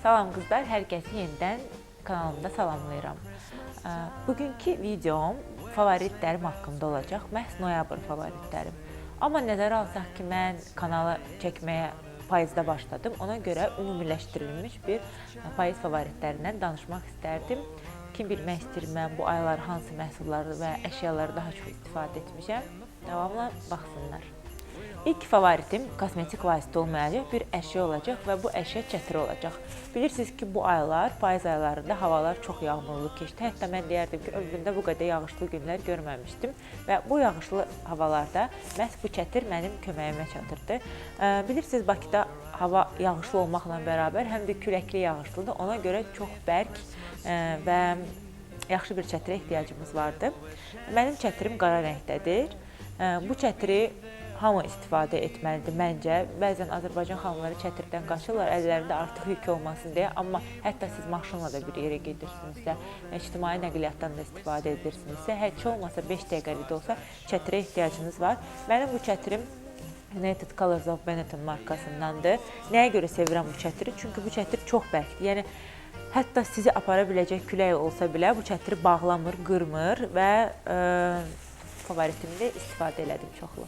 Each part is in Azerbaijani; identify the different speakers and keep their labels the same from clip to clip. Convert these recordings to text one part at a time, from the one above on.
Speaker 1: Salam qızlar, hər kəsi yenidən kanalımda salamlayıram. Bugünkü videom favoritlərim haqqında olacaq, məhz noyabr favoritlərim. Amma nəzərə alsaq ki, mən kanalı çəkməyə payızda başladım, ona görə ümumiləşdirilmiş bir payız favoritlərindən danışmaq istərdim. Kim bilmək istəyir, mən bu aylar hansı məhsulları və əşyaları daha çox istifadə etmişəm, davamla baxsınlar. İlk favoritim kosmetik vasitə olmayacaq bir əşya olacaq və bu əşya çətir olacaq. Bilirsiniz ki, bu aylar, payız aylarında havalar çox yağmurlu keçdi. Hətta mən deyərdim ki, ömrümdə bu qədər yağışlı günlər görməmişdim və bu yağışlı havalarda məhz bu çətir mənim köməyimə çatırdı. Bilirsiniz, Bakıda hava yağışlı olmaqla bərabər həm də küləkli yağışlıdır. Ona görə çox bərk və yaxşı bir çətirə ehtiyacımız vardı. Mənim çətirim qara rəngdədir. Bu çətiri hamı istifadə etməlidir məncə. Bəzən Azərbaycan xanımları çətirdən qaçırlar, əllərində artıq yük olmasın deyə. Amma hətta siz maşınla da bir yerə gedirsinizsə, ictimai nəqliyyatdan da istifadə edirsinizsə, heç olmasa 5 dəqiqəlik də olsa çətirə ehtiyacınız var. Mənim bu çətirim United Colors of Benetton markasındandır. Nəyə görə sevirəm bu çətiri? Çünki bu çətir çox bərkdir. Yəni, hətta sizi apara biləcək külək olsa belə bu çətiri bağlamır, qırmır və favoritimdə istifadə elədim çoxlu.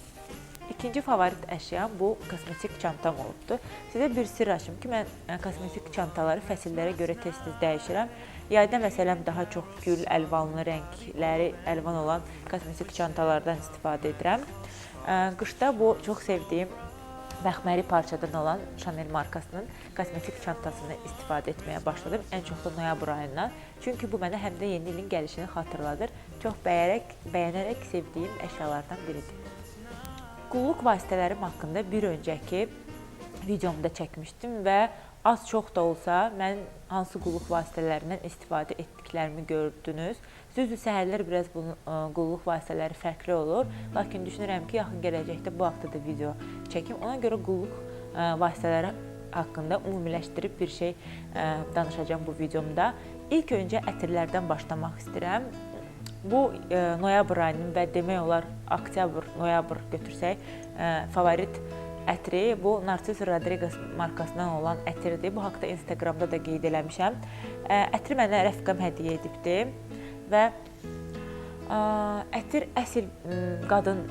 Speaker 1: İkinci favorit əşyam bu kosmetik çantam olubdur. Sizə bir sirr açım ki, mən kosmetik çantaları fəsillərə görə tez-tez dəyişirəm. Yayda məsələn daha çox gül, əlvanlı rəngləri əlvan olan kosmetik çantalardan istifadə edirəm. Qışda bu çox sevdiyim məxməri parçadan olan Chanel markasının kosmetik çantasını istifadə etməyə başladım. Ən çox da noyabr ayından. Çünki bu mənə həm də yeni ilin gəlişini xatırladır. Çox bəyənərək sevdiyim əşyalardan biridir. Qulluq vasitələrim haqqında bir öncəki videomda çəkmişdim və az-çox da olsa mən hansı qulluq vasitələrindən istifadə etdiklərimi gördünüz. Düzdür, səhərlər biraz qulluq vasitələri fərqli olur. Lakin düşünürəm ki, yaxın gələcəkdə bu haqda da video çəkim. Ona görə qulluq vasitələri haqqında ümumiləşdirib bir şey danışacağım bu videomda. İlk öncə ətirlərdən başlamaq istəyirəm. Bu noyabr ayının və demək olar oktyabr, noyabr götürsək favorit ətri bu Narcis Rodriguez markasından olan ətirdir. Bu haqda Instagramda da qeyd eləmişəm. Ətri mənə rəfiqəm hədiyyə edibdi və ətir əsl qadın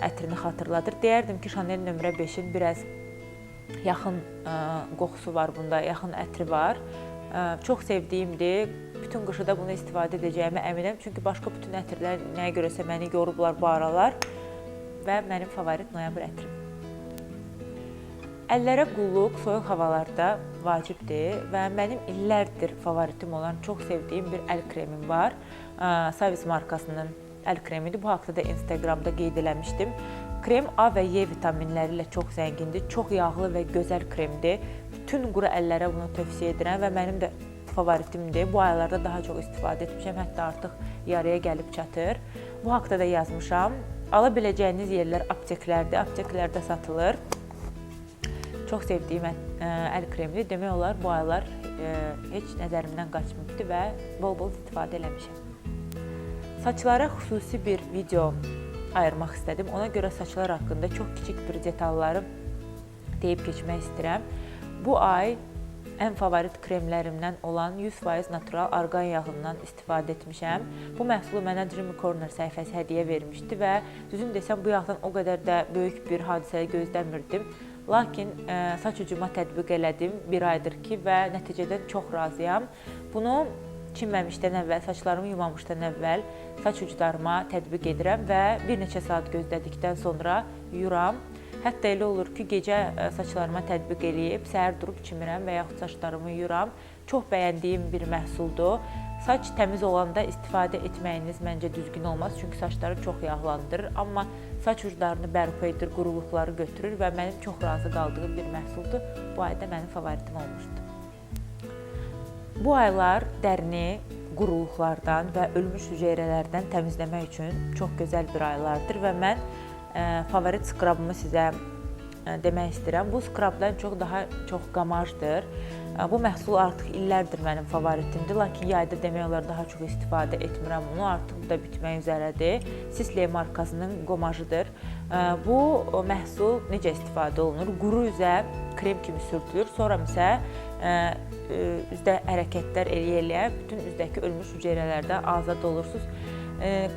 Speaker 1: ətrini xatırladır. Deyərdim ki, Chanel nömrə 5-in biraz yaxın qoxusu var bunda, yaxın ətri var. Çox sevdiyimdir. Bütün qışı da bunu istifadə edəcəyimə əminəm. Çünki başqa bütün ətirlər nəyə görəsə məni yorublar bu aralar və mənim favorit noyabr ətrim. Əllərə qulluq soyuq havalarda vacibdir və mənim illərdir favoritim olan çox sevdiyim bir əl kremim var. Savis markasının əl kremidir. Bu haqda da Instagramda qeyd eləmişdim. Krem A və E vitaminləri ilə çox zəngindir. Çox yağlı və gözəl kremdir. Bütün quru əllərə bunu tövsiyə edirəm və mənim də favoritimdir. Bu aylarda daha çox istifadə etmişəm. Hətta artıq yarıya gəlib çatır. Bu haqda da yazmışam. Ala biləcəyiniz yerlər apteklərdir. Apteklərdə satılır. Çox sevdiyim əl kremidir. Demək olar bu aylar heç nəzərimdən qaçmıbdı və bol-bol istifadə eləmişəm. Saçlara xüsusi bir video ayırmaq istədim. Ona görə saçlar haqqında çox kiçik bir detalları deyib keçmək istəyirəm. Bu ay ən favorit kremlərimdən olan 100% natural arqan yağından istifadə etmişəm. Bu məhsulu mənə Dreamy Corner səhifəsi hədiyyə vermişdi və düzün desəm bu yağdan o qədər də böyük bir hadisəyə gözləmirdim. Lakin saç ucuma tətbiq elədim bir aydır ki və nəticədən çox razıyam. Bunu çinməmişdən əvvəl, saçlarımı yumamışdan əvvəl saç uclarıma tətbiq edirəm və bir neçə saat gözlədikdən sonra yuyuram. Hətta elə olur ki, gecə saçlarıma tətbiq eləyib, səhər durub çimirəm və yaxud saçlarımı yuyuram. Çox bəyəndiyim bir məhsuldur. Saç təmiz olanda istifadə etməyiniz məncə düzgün olmaz, çünki saçları çox yağlandırır. Amma saç uclarını bərpa edir, quruluqları götürür və mənim çox razı qaldığım bir məhsuldur. Bu ayda mənim favoritim olmuşdu. Bu aylar dərini quruluqlardan və ölmüş hüceyrələrdən təmizləmək üçün çox gözəl bir aylardır və mən favorit skrabımı sizə demək istəyirəm. Bu skrabdan daha çox qamajdır. Bu məhsul artıq illərdir mənim favoritimdir, lakin yayda demək olar daha çox istifadə etmirəm bunu. Artıq bu da bitmək üzrədir. Sisley markasının qomajıdır. Bu məhsul necə istifadə olunur? Quru üzə krem kimi sürtülür, sonra isə üzdə hərəkətlər eləyə-eləyə bütün üzdəki ölmüş hüceyrələrdən azad olursunuz.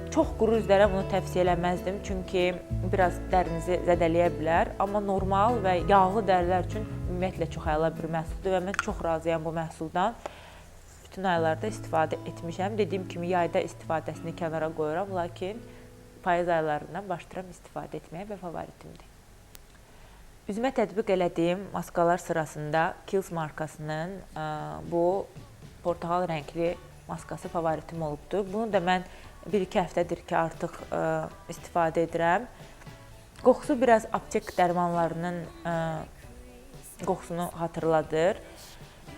Speaker 1: Çox quru üzlərə bunu tövsiyə eləməzdim, çünki biraz dərinizi zədələyə bilər. Amma normal və yağlı dərilər üçün ümumiyyətlə çox əla bir məhsuldur və mən çox razıyam bu məhsuldan. Bütün aylarda istifadə etmişəm. Dediyim kimi yayda istifadəsini kənara qoyuram, lakin payız aylarından başlayıram istifadə etməyə və favoritimdir. Üzümə tətbiq elədiyim maskalar sırasında Kiehl's markasının bu portağal rəngli maskası favoritim olubdur. Bunu da mən 1-2 həftədir ki, artıq istifadə edirəm. Qoxusu biraz aptek dərmanlarının qoxusunu xatırladır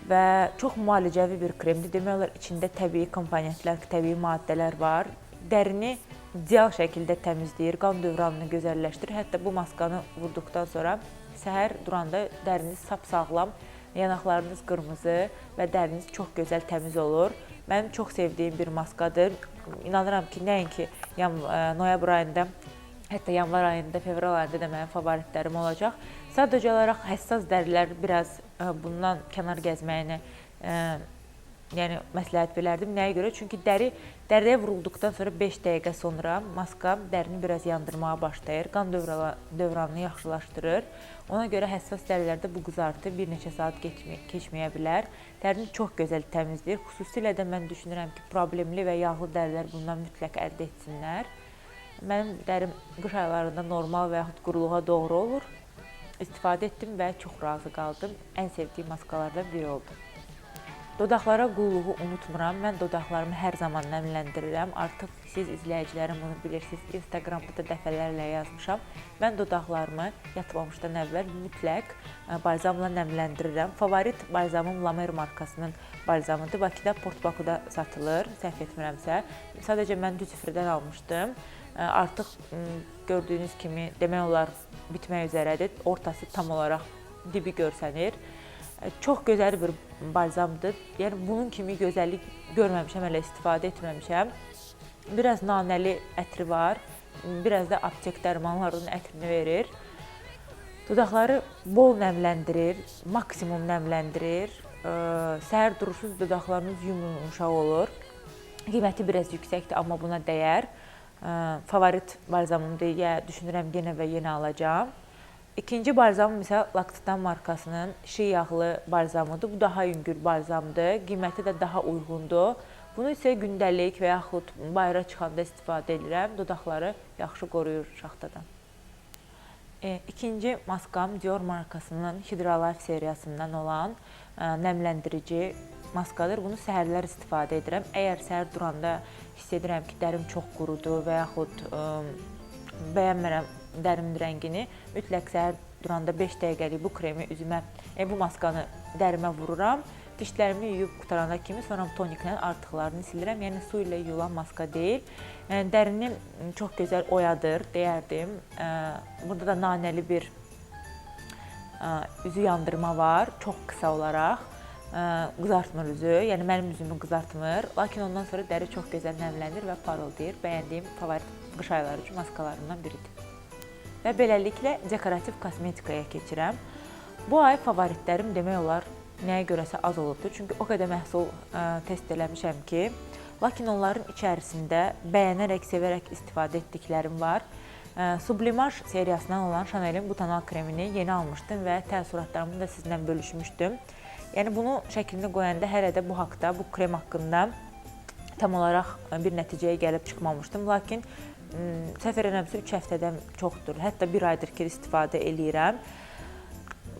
Speaker 1: və çox müalicəvi bir kremdir. Demək olar, içində təbii komponentlər, təbii maddələr var. Dərini ideal şəkildə təmizləyir, qan dövranını gözəlləşdirir. Hətta bu maskanı vurduqdan sonra səhər duranda dəriniz sapsağlam, yanaqlarınız qırmızı və dəriniz çox gözəl təmiz olur. Mənim çox sevdiyim bir maskadır. İnanıram ki, nəinki noyabr ayında, hətta yanvar ayında, fevral ayında da mənim favoritlərim olacaq. Sadəcə olaraq həssas dərilər biraz bundan kənar gəzməyini məsləhət verərdim. Nəyə görə? Çünki dəriyə vurulduqdan sonra 5 dəqiqə sonra maska dərini biraz yandırmağa başlayır, qan dövranını yaxşılaşdırır. Ona görə həssas dərilərdə bu qızartı bir neçə saat keçməyə bilər. Dərini çox gözəl təmizləyir. Xüsusilə də mən düşünürəm ki, problemli və yağlı dərilər bundan mütləq əldə etsinlər. Mənim dərim qış aylarında normal və yaxud quruluğa doğru olur. İstifadə etdim və çox razı qaldım. Ən sevdiyim maskalardan biri oldu. Dodaqlara qulluğu unutmuram. Mən dodaqlarımı hər zaman nəmləndirirəm. Artıq siz izləyicilərim bunu bilirsiniz. Instagramda da dəfələrlə yazmışam. Mən dodaqlarımı yatmamışdan əvvəl mütləq balzamla nəmləndirirəm. Favorit balzamım La Mer markasının balzamıdır. Bakıda, Port-Bakuda satılır, səhv etmirəmsə. Sadəcə mən Duty-Free'dən almışdım. Artıq gördüyünüz kimi demək olar bitmək üzrədir. Ortası tam olaraq dibi görsənir. Çox gözəl bir balzamdır. Yəni bunun kimi gözəllik görməmişəm, hələ istifadə etməmişəm. Biraz nanəli ətri var, biraz da aptek dərmanlarının ətrini verir. Dodaqları bol nəmləndirir, maksimum nəmləndirir. Səhər durursunuz, dodaqlarınız yumuşaq olur. Qiyməti biraz yüksəkdir, amma buna dəyər. Favorit balzamımdır, düşünürəm yenə və yenə alacağam. İkinci balzamım isə L'Occitane markasının şi yağlı balzamıdır. Bu daha yüngül balzamdır, qiyməti də daha uyğundur. Bunu isə gündəlik və yaxud bayıra çıxanda istifadə edirəm. Dodaqları yaxşı qoruyur şaxtadan. İkinci maskam Dior markasının Hydra Life seriyasından olan nəmləndirici maskadır. Bunu səhərlər istifadə edirəm. Əgər səhər duranda hiss edirəm ki, dərim çox qurudur və yaxud bəyənmirəm dərimin rəngini, mütləq səhər duranda 5 dəqiqəlik bu kremi üzümə, bu maskanı dərimə vururam. Dişlərimi yuyub qutarana kimi sonra toniklə artıqlarını silirəm. Yəni su ilə yuyulan maska deyil. Dərini çox gözəl oyadır, deyərdim. Burada da nanəli bir üzü yandırma var, çox qısa olaraq. Qızartmır üzü, yəni mənim üzümü qızartmır. Lakin ondan sonra dəri çox gözəl nəmlənir və parıldayır. Bəyəndiyim favorit qış ayları üçün maskalarımdan biridir. Və beləliklə dekorativ kosmetikaya keçirəm. Bu ay favoritlərim demək olar nəyə görəsə az olubdur. Çünki o qədər məhsul test eləmişəm ki, lakin onların içərisində bəyənərək, sevərək istifadə etdiklərim var. Sublimage seriyasından olan Chanel'in bu tonal kremini yeni almışdım və təəssüratlarımı da sizinlə bölüşmüşdüm. Yəni bunu şəklini qoyanda hələ də bu haqda, bu krem haqqında tam olaraq bir nəticəyə gəlib çıxmamışdım. Lakin səhv eləmirəmsə 3 həftədən çoxdur, hətta 1 aydır ki, istifadə eləyirəm.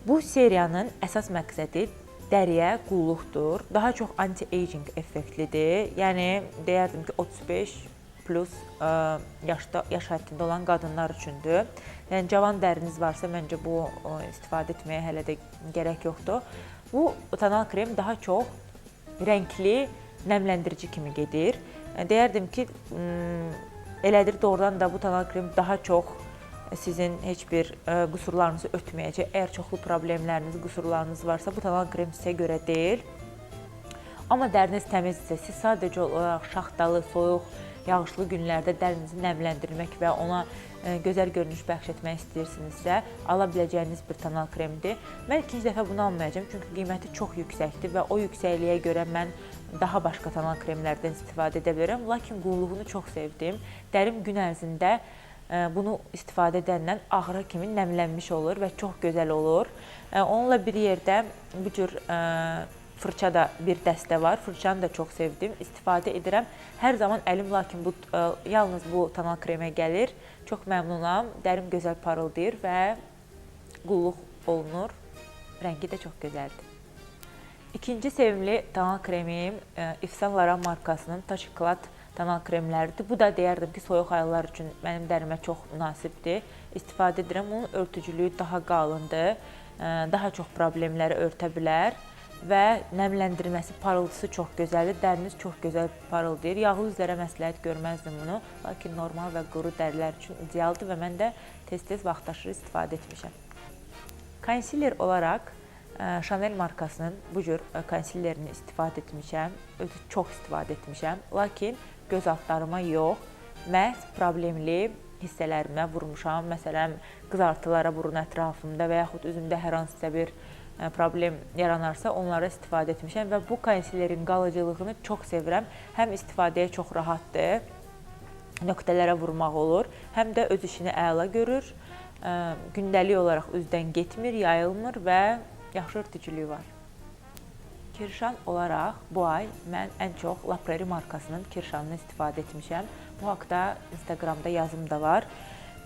Speaker 1: Bu seriyanın əsas məqsədi dəriyə qulluqdur. Daha çox anti-aging effektlidir. Yəni deyərdim ki, 35 plus yaş həddində olan qadınlar üçündür. Yəni cavan dəriniz varsa, məncə bu istifadə etməyə hələ də gərək yoxdur. Bu tonal krem daha çox rəngli, nəmləndirici kimi gedir. Deyərdim ki, elədir, doğrudan da bu tonal krem daha çox sizin heç bir qüsurlarınızı ötməyəcək. Əgər çoxlu problemləriniz, qüsurlarınız varsa, bu tonal krem sizə görə deyil. Amma dəriniz təmizdirsə, siz sadəcə olaraq şaxtalı, soyuq, yağışlı günlərdə dərinizi nəmləndirmək və ona gözəl görünüş bəxş etmək istəyirsinizsə, ala biləcəyiniz bir tonal kremdir. Mən ikinci dəfə bunu almayacağam, çünki qiyməti çox yüksəkdir və o yüksəkliyə görə mən daha başqa tonal kremlərdən istifadə edə bilərəm. Lakin qulluğunu çox sevdim. Dərim gün ərzində bunu istifadə edəndən ağıra kimi nəmlənmiş olur və çox gözəl olur. Onunla bir yerdə bu cür fırça da bir dəstə var. Fırçanı da çox sevdim. İstifadə edirəm. Hər zaman əlim lakin yalnız bu tonal kremə gəlir. Çox məmnunam. Dərim gözəl parıldayır və qulluq olunur. Rəngi də çox gözəldir. İkinci sevimli tonal kremim Yves Saint Laurent markasının Touch Eclat tonal kremləridir. Bu da deyərdim ki, soyuq aylar üçün mənim dərimə çox münasibdir. İstifadə edirəm. Onun örtücülüyü daha qalındır. Daha çox problemləri örtə bilər və nəmləndirməsi, parıltısı çox gözəldir. Dəriniz çox gözəl parıldayır. Yağlı üzlərə məsləhət görməzdim bunu. Lakin normal və quru dərilər üçün idealdır və mən də tez-tez vaxtaşırı istifadə etmişəm. Konsiler olaraq Chanel markasının bu cür konsilerini istifadə etmişəm. Özü çox istifadə etmişəm. Lakin göz altlarıma yox, məhz problemli hissələrimə vurmuşam. Məsələn, qızartılara burun ətrafımda və yaxud üzümdə hər hansısa bir problem yaranarsa onlara istifadə etmişəm və bu konsilerin qalıcılığını çox sevirəm. Həm istifadəyə çox rahatdır, nöqtələrə vurmaq olur, həm də öz işini əla görür. Gündəlik olaraq üzdən getmir, yayılmır və yaxşı örtücülüyü var. Kirşan olaraq bu ay mən ən çox La Prairie markasının kirşanını istifadə etmişəm. Bu haqda Instagramda yazım da var.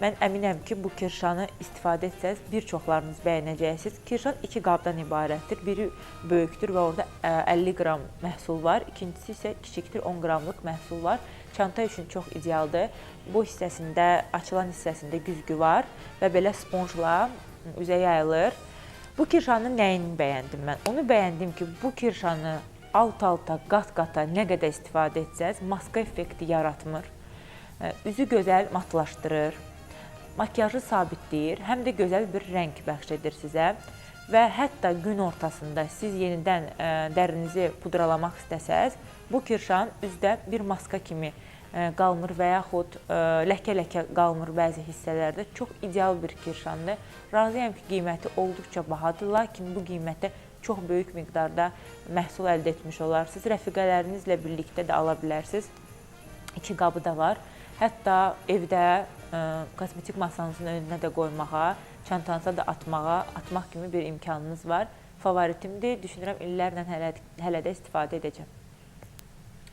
Speaker 1: Mən əminəm ki, bu kirşanı istifadə etsəz bir çoxlarınız bəyənəcəksiniz. Kirşan 2 qabdan ibarətdir. Biri böyükdür və orada 50 qram məhsul var. İkincisi isə kiçikdir, 10 qramlıq məhsul var. Çanta üçün çox idealdır. Bu hissəsində, açılan hissəsində güzgü var və belə sponjla üzə yayılır. Bu kirşanın nəyini bəyəndim mən? Onu bəyəndim ki, bu kirşanı alt-alta, qat-qata nə qədər istifadə etsəz, maska effekti yaratmır. Üzü gözəl matlaşdırır, makyajı sabitləyir, həm də gözəl bir rəng bəxş edir sizə. Və hətta gün ortasında siz yenidən dərinizi pudralamaq istəsəz, bu kirşan üzdə bir maska kimi qalmır və yaxud ləkə-ləkə qalmır bəzi hissələrdə. Çox ideal bir kirşandır. Razıyam ki, qiyməti olduqca bahadır, lakin bu qiymətə çox böyük miqdarda məhsul əldə etmiş olarsınız. Rəfiqələrinizlə birlikdə də ala bilərsiniz. 2 qabı da var. Hətta evdə kosmetik masanızın önünə də qoymağa, çantanıza da atmaq kimi bir imkanınız var. Favoritimdir. Düşünürəm illərlə hələ də istifadə edəcəm.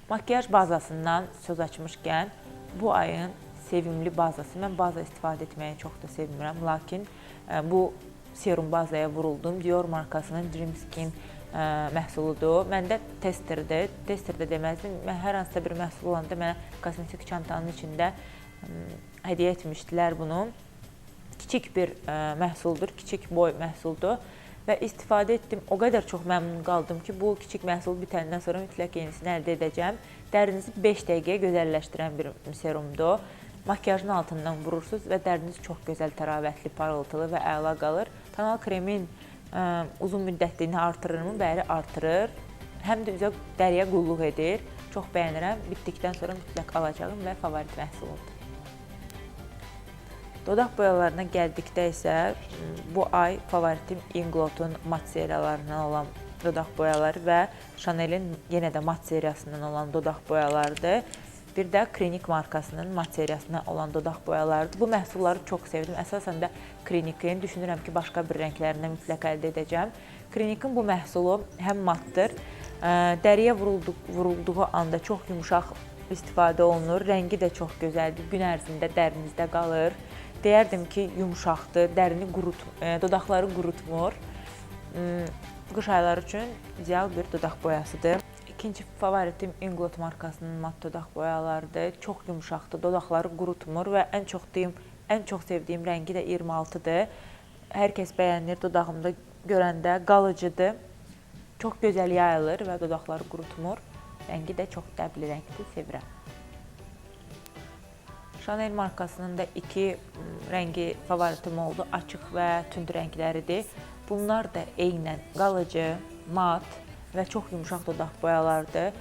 Speaker 1: Makyaj bazasından söz açmışkən, bu ayın sevimli bazası. Mən baza istifadə etməyi çox da sevmirəm, lakin bu serum bazaya vuruldum. Dior markasının Dream Skin məhsuludur. Məndə testerdir. Tester də deməzdim. Mən hər hansısa bir məhsul olanda mənə kosmetik çantanın içində hədiyyə etmişdilər bunu. Kiçik bir məhsuldur, kiçik boy məhsuldur. Və istifadə etdim. O qədər çox məmnun qaldım ki, bu kiçik məhsul bitəndən sonra mütləq yenisini əldə edəcəm. Dərinizi 5 dəqiqəyə gözəlləşdirən bir serumdur. Makyajın altından vurursunuz və dəriniz çox gözəl, təravətli, parıltılı və əla qalır. Tonal kremin uzun müddətliyini artırırmı? Bəli, artırır. Həm də üzə dəriyə qulluq edir. Çox bəyənirəm. Bitdikdən sonra mütləq alacağım və favorit məhsulumdur. Dodaq boyalarına gəldikdə isə bu ay favoritim Inglot'un mat seriyalarından olan dodaq boyaları və Chanel'in yenə də mat seriyasından olan dodaq boyalarıdır. Bir də Clinique markasının mat seriyasından olan dodaq boyalarıdır. Bu məhsulları çox sevdim. Əsasən də Clinique'in düşünürəm ki, başqa bir rənglərini mütləq əldə edəcəm. Clinique'in bu məhsulu həm matdır, dəriyə vurulduğu anda çox yumuşaq istifadə olunur. Rəngi də çox gözəldir. Gün ərzində dərinizdə qalır. Deyərdim ki, yumuşaqdır, dərini dodaqları qurutmur. Qış ayları üçün ideal bir dodaq boyasıdır. İkinci favoritim Inglot markasının mat dodaq boyalarıdır. Çox yumuşaqdır, dodaqları qurutmur və ən çox sevdiyim rəngi də 26-dır. Hər kəs bəyənir, dodağımda görəndə qalıcıdır. Çox gözəl yayılır və dodaqları qurutmur. Rəngi də çox dəbli rəngdir, sevirəm. Chanel markasının da 2 rəngi favoritim oldu, açıq və tünd rəngləridir. Bunlar da eynən qalıcı, mat və çox yumuşaq dodaq boyalardır.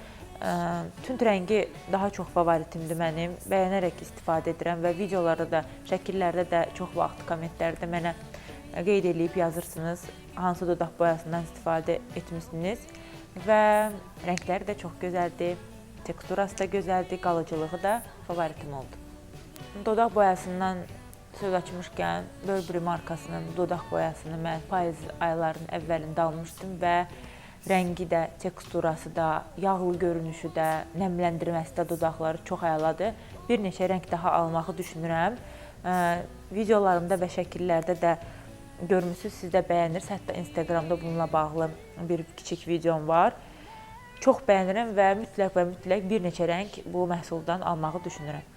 Speaker 1: Tünd rəngi daha çox favoritimdir mənim. Bəyənərək istifadə edirəm və videolarda da, şəkillərdə də çox vaxt kommentlərdə mənə qeyd edib yazırsınız hansı dodaq boyasından istifadə etmişsiniz və rəngləri də çox gözəldir, teksturası da gözəldir, qalıcılığı da favoritim oldu. Dodaq boyasından söz açmışkən Burberry markasının dodaq boyasını mən payız aylarının əvvəlində almışdım və rəngi də, teksturası da, yağlı görünüşü də, nəmləndirməsi də dodaqları çox əladır. Bir neçə rəng daha almağı düşünürəm. Videolarımda və şəkillərdə də görmüsünüz, siz də bəyənirsiniz. Hətta Instagramda bununla bağlı bir kiçik videom var. Çox bəyənirəm və mütləq bir neçə rəng bu məhsuldan almağı düşünürəm.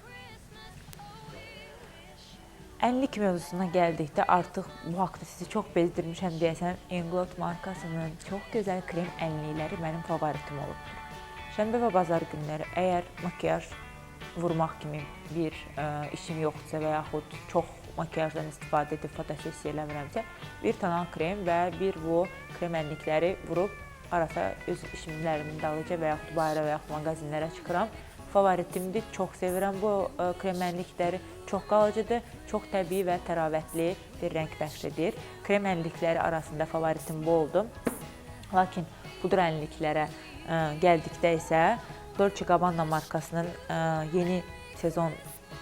Speaker 1: Ənlik mövzusuna gəldikdə artıq bu haqda sizi çox bezdirmişəm deyəsən, Inglot markasının çox gözəl krem ənlikləri mənim favoritim olub. Şənbə və bazar günləri əgər makiyaj vurmaq kimi bir işim yoxdursa və yaxud çox makiyajdan istifadə edib fotosessiya eləmirəmsə, bir tonal krem və bir bu krem ənlikləri vurub arasa öz işimlərimin dalınca və yaxud bayra və yaxud mağazinlərə çıxıram. Favoritimdir, çox sevirəm bu krem ənlikləri. Çox qalıcıdır, çox təbii və təravətli bir rəng bəxş edir. Krem ənlikləri arasında favoritim bu oldu. Lakin pudra ənliklərə gəldikdə isə Dolce & Gabbana markasının yeni sezon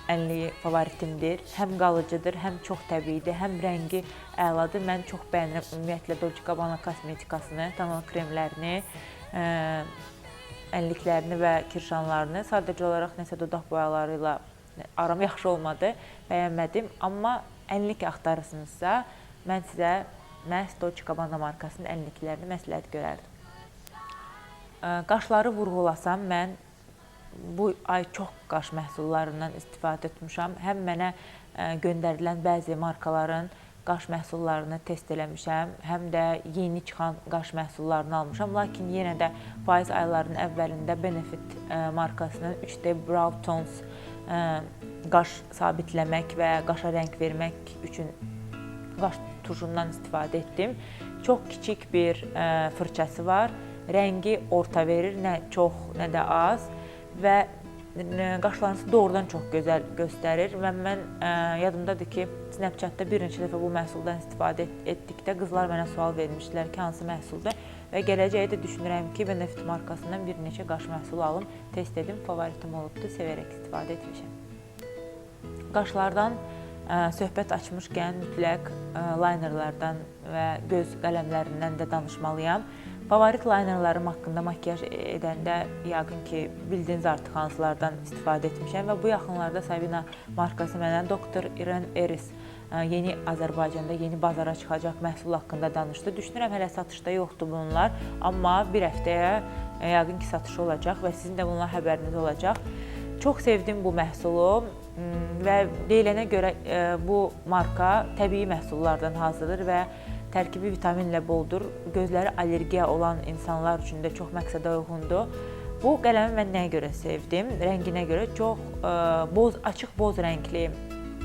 Speaker 1: ənliyi favoritimdir. Həm qalıcıdır, həm çox təbiidir, həm rəngi əladır. Mən çox bəyənirəm ümumiyyətlə Dolce & Gabbana kosmetikasını, tonal kremlərini, ənliklərini və kirşanlarını. Sadəcə olaraq nəsə dodaq boyaları ilə aram yaxşı olmadı, bəyənmədim. Amma ənlik axtarırsınızsa, mən sizə məhz Dolce & Gabbana markasının ənliklərini məsləhət görərdim. Qaşları vurğulasam, mən bu ay çox qaş məhsullarından istifadə etmişəm. Həm mənə göndərilən bəzi markaların qaş məhsullarını test eləmişəm, həm də yeni çıxan qaş məhsullarını almışam. Lakin yenə də payız aylarının əvvəlində Benefit markasının 3D Brow Tones qaş sabitləmək və qaşa rəng vermək üçün qaş tuşundan istifadə etdim. Çox kiçik bir fırçası var. Rəngi orta verir, nə çox, nə də az və qaşlarınızı doğrudan çox gözəl göstərir və mən yadımdadır ki, Snapchatda bir neçə dəfə bu məhsuldan istifadə etdikdə qızlar mənə sual vermişdilər ki, hansı məhsuldur və gələcəyə də düşünürəm ki, Benefit markasından bir neçə qaş məhsulu alım, test edim, favoritim olubdur, sevərək istifadə etmişəm. Qaşlardan söhbət açmışkən mütləq linerlərdən və göz qələmlərindən də danışmalıyam. Favorit linerlarım haqqında makiyaj edəndə yəqin ki, bildiyiniz artıq hansılardan istifadə etmişəm və bu yaxınlarda Savina markası mənə Dr. Irene Eris yeni Azərbaycanda yeni bazara çıxacaq məhsul haqqında danışdı. Düşünürəm hələ satışda yoxdur bunlar, amma bir həftəyə yəqin ki, satışı olacaq və sizin də bununla xəbəriniz olacaq. Çox sevdim bu məhsulu və deyilənə görə bu marka təbii məhsullardan hazırdır və tərkibi vitaminlə boldur. Gözləri allergiya olan insanlar üçün də çox məqsədə uyğundur. Bu qələmi mən nəyə görə sevdim? Rənginə görə çox açıq boz rəngli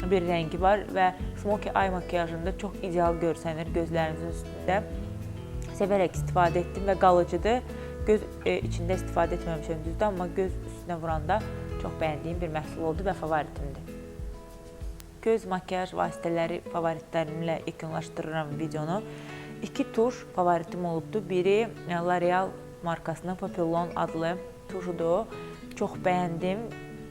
Speaker 1: bir rəngi var və smoky eye makiyajında çox ideal görsənir gözlərinizin üstündə. Sevərək istifadə etdim və qalıcıdır. Göz içində istifadə etməmişəm düzdür, amma göz üstünə vuranda çox bəyəndiyim bir məhsul oldu və favoritimdir. Göz makiyaj vasitələri favoritlərimlə yekunlaşdırıram videonu. 2 tuş favoritim olubdur. Biri L'Oreal markasının Papillon adlı tuşudur. Çox bəyəndim.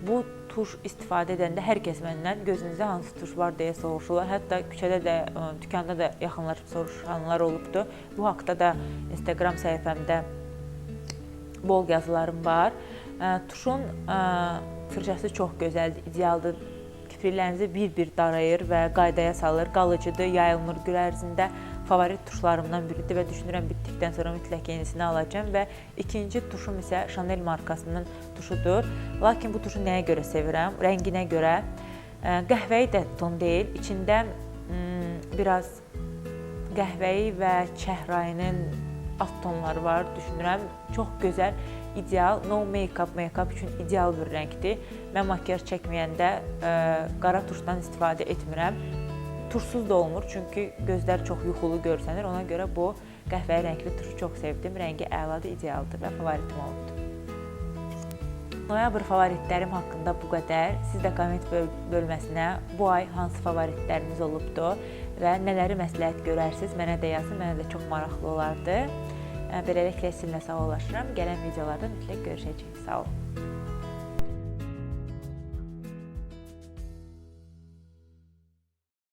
Speaker 1: Bu tuş istifadə edəndə hər kəs məndən gözünüzdə hansı tuş var deyə soruşurlar. Hətta küçədə də, dükanda da yaxınlaşıb soruşanlar olubdur. Bu haqda da Instagram səhifəmdə bol yazılarım var. Tuşun fırçası çox gözəldir, idealdır. Kipriklərinizi bir-bir darayır və qaydaya salır, qalıcıdır, yayılmır gün ərzində. Favorit tuşlarımdan biridir və düşünürəm bitdikdən sonra mütləq yenisini alacağam və ikinci tuşum isə Chanel markasının tuşudur. Lakin bu tuşu nəyə görə sevirəm? Rənginə görə. Qəhvəyi də ton deyil, içində biraz qəhvəyi və çəhrayının alt tonları var, düşünürəm. Çox gözəl, ideal, no make-up üçün ideal bir rəngdir. Mən makiyaj çəkməyəndə qara tuşdan istifadə etmirəm. Tuşsuz da olmur, çünki gözlər çox yuxulu görsənir. Ona görə bu qəhvəyi rəngli tuşu çox sevdim. Rəngi əladır, idealdır və favoritim olubdur. Noyabr favoritlərim haqqında bu qədər. Siz də komment bölməsinə bu ay hansı favoritləriniz olubdu və nələri məsləhət görərsiniz, mənə də yazın, mənə də çox maraqlı olardı. Beləliklə sizinlə sağollaşıram. Gələn videolarda mütləq görüşəcəyik. Sağ olun.